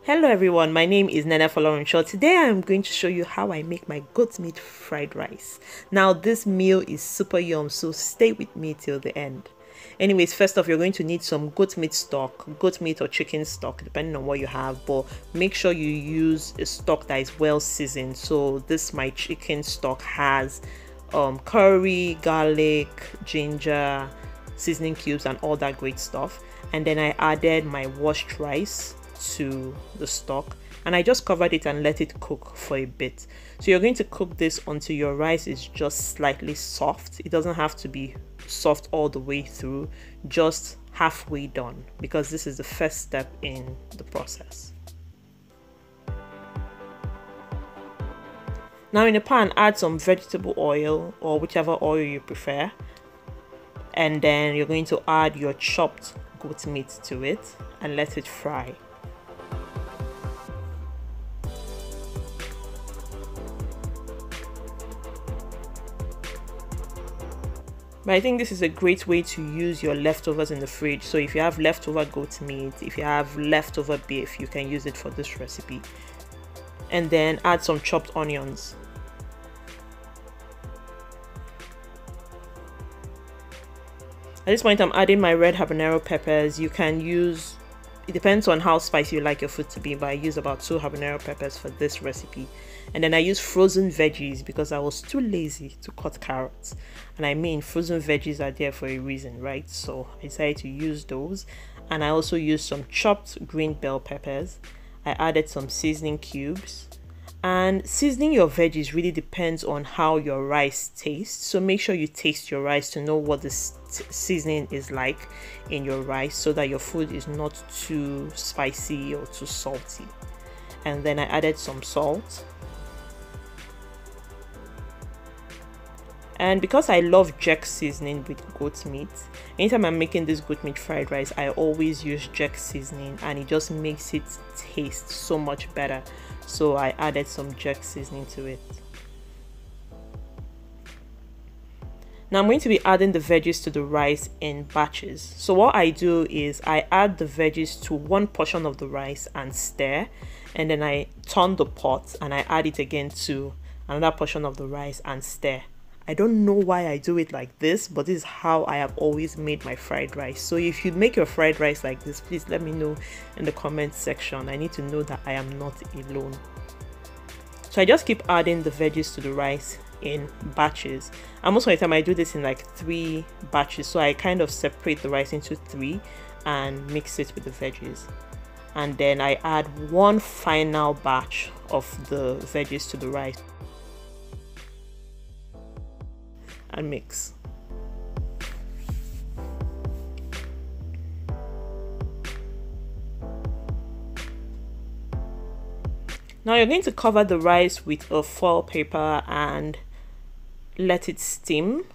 Hello everyone, my name is Nene Folorunso. Today I am going to show you how I make my goat meat fried rice. Now this meal is super yum, so stay with me till the end. Anyways, first off, you're going to need some goat meat stock, goat meat or chicken stock, depending on what you have, but make sure you use a stock that is well seasoned. So this my chicken stock has curry, garlic, ginger, seasoning cubes and all that great stuff. And then I added my washed rice to the stock and I just covered it and let it cook for a bit. So you're going to cook this until your rice is just slightly soft. It doesn't have to be soft all the way through, just halfway done, because this is the first step in the process. Now in a pan, add some vegetable oil or whichever oil you prefer, and then you're going to add your chopped goat meat to it and let it fry. But I think this is a great way to use your leftovers in the fridge. So if you have leftover goat meat, if you have leftover beef, you can use it for this recipe. And then add some chopped onions. At this point, I'm adding my red habanero peppers. You can use, it depends on how spicy you like your food to be, but I use about 2 habanero peppers for this recipe. And then I use frozen veggies because I was too lazy to cut carrots. And I mean, frozen veggies are there for a reason, right? So I decided to use those. And I also used some chopped green bell peppers. I added some seasoning cubes. And seasoning your veggies really depends on how your rice tastes. So make sure you taste your rice to know what the seasoning is like in your rice, so that your food is not too spicy or too salty. And then I added some salt. And because I love jack seasoning with goat meat, anytime I'm making this goat meat fried rice, I always use jack seasoning, and it just makes it taste so much better. So I added some jack seasoning to it. Now I'm going to be adding the veggies to the rice in batches. So what I do is I add the veggies to one portion of the rice and stir, and then I turn the pot and I add it again to another portion of the rice and stir. I don't know why I do it like this, but this is how I have always made my fried rice. So if you make your fried rice like this, please let me know in the comment section. I need to know that I am not alone. So I just keep adding the veggies to the rice in batches. And most of the time I do this in like 3 batches. So I kind of separate the rice into 3 and mix it with the veggies. And then I add one final batch of the veggies to the rice and mix. Now you're going to cover the rice with a foil paper and let it steam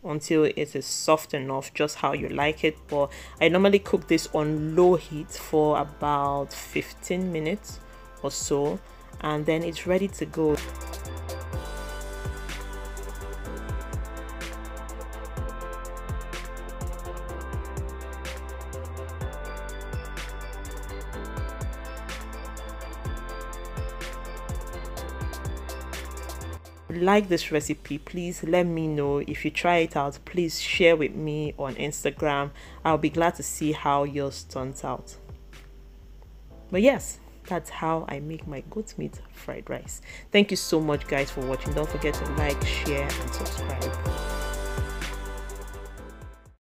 until it is soft enough, just how you like it. But I normally cook this on low heat for about 15 minutes or so, and then it's ready to go. Like this recipe, please let me know. If you try it out, please share with me on Instagram. I'll be glad to see how yours turns out. But yes, that's how I make my goat meat fried rice. Thank you so much guys for watching. Don't forget to like, share and subscribe.